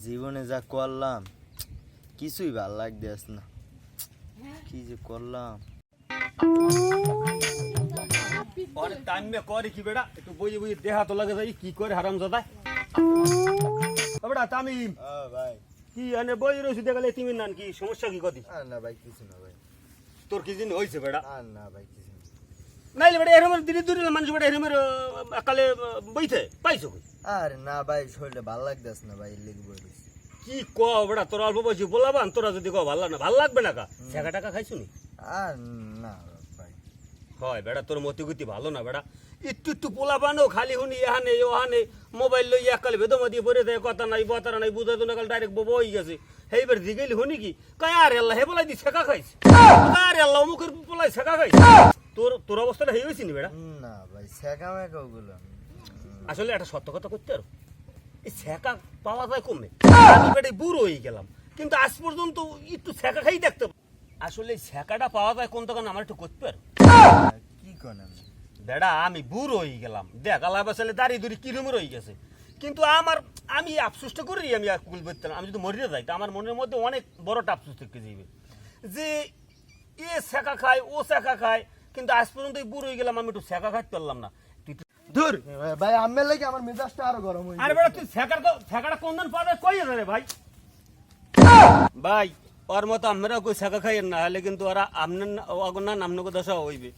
জীবনে যা করলাম কিছুই ভাল লাগতেছ না। কি যে করলাম। और टाइम में करे की बेटा একটু বই বই দেখা তো লাগে যাই কি করে হারামজাদা। বেটা তামিম ভাই কি আনে বই রইছি দেখালে তুমি নান কি সমস্যা কি কদি? না ভাই কিছু না ভাই। তোর কি দিন হইছে বেটা? না ভাই কিছু না। নাইলে বেটা এরম দিনে দূরে মানুষ বেটা এরম আকালে বইতে পাইছো কই? আরে না ভাই শরীরটা ভাল লাগতেছ না ভাই লেগে বই রইছি। কি কও বেটা তোর অল্প বয়সী বলাবান তোরা যদি কও ভালো না ভালো লাগবে না কা টাকা টাকা খাইছো নি? আর না ভাই হয় বেটা তোর মতিগতি ভালো না বেটা একটু একটু পোলাবানো খালি হুনি এহানে ওহানে মোবাইল লই একাল বেদমা দিয়ে পড়ে দেয় কথা নাই বতারা নাই বুঝা তো না কাল ডাইরেক্ট বই গেছে হেইবার দিগেলি হুনি কি কয় আরে আল্লাহ হে বলাই দি শেখা খাইছে আরে আল্লাহ মুখের পোলাই শেখা খাইছে তোর তোর অবস্থাটা হেই হইছে নি বেটা? না ভাই শেখা মেকা ওগুলো আসলে একটা সত্য কথা করতে আর এই শেখা পাওয়া যায় কমে আমি বেটা বুড়ো হয়ে গেলাম কিন্তু আজ পর্যন্ত একটু শেখা খাই দেখতে আসলে শেখাটা পাওয়া যায় কোন তখন আমার একটু করতে আর কি করেন বেড়া আমি বুড়ো হয়ে গেলাম দেখ আল্লাহ বাসালে দাঁড়িয়ে দড়ি কিরম রয়ে গেছে কিন্তু আমি আফসোসটা করি আমি কুল করতাম আমি যদি মরিয়ে যাই তো আমার মনের মধ্যে অনেক বড় আফসোস থেকে যাবে যে এ শেখা খায় ও শেখা খায় কিন্তু আজ পর্যন্ত এই বুড়ো হয়ে গেলাম আমি একটু শেখা খাইতে পারলাম না তুই ধর ভাই আমের লাগে আমার মেজাজটা আরো গরম হয়ে আরে বেড়া তুই শেখাটা কোন দিন পাবে কই রে ভাই ভাই ওর মতো আমরা কই শেখা খাই না হলে কিন্তু ওরা আমনে না আমনকে দশা হইবে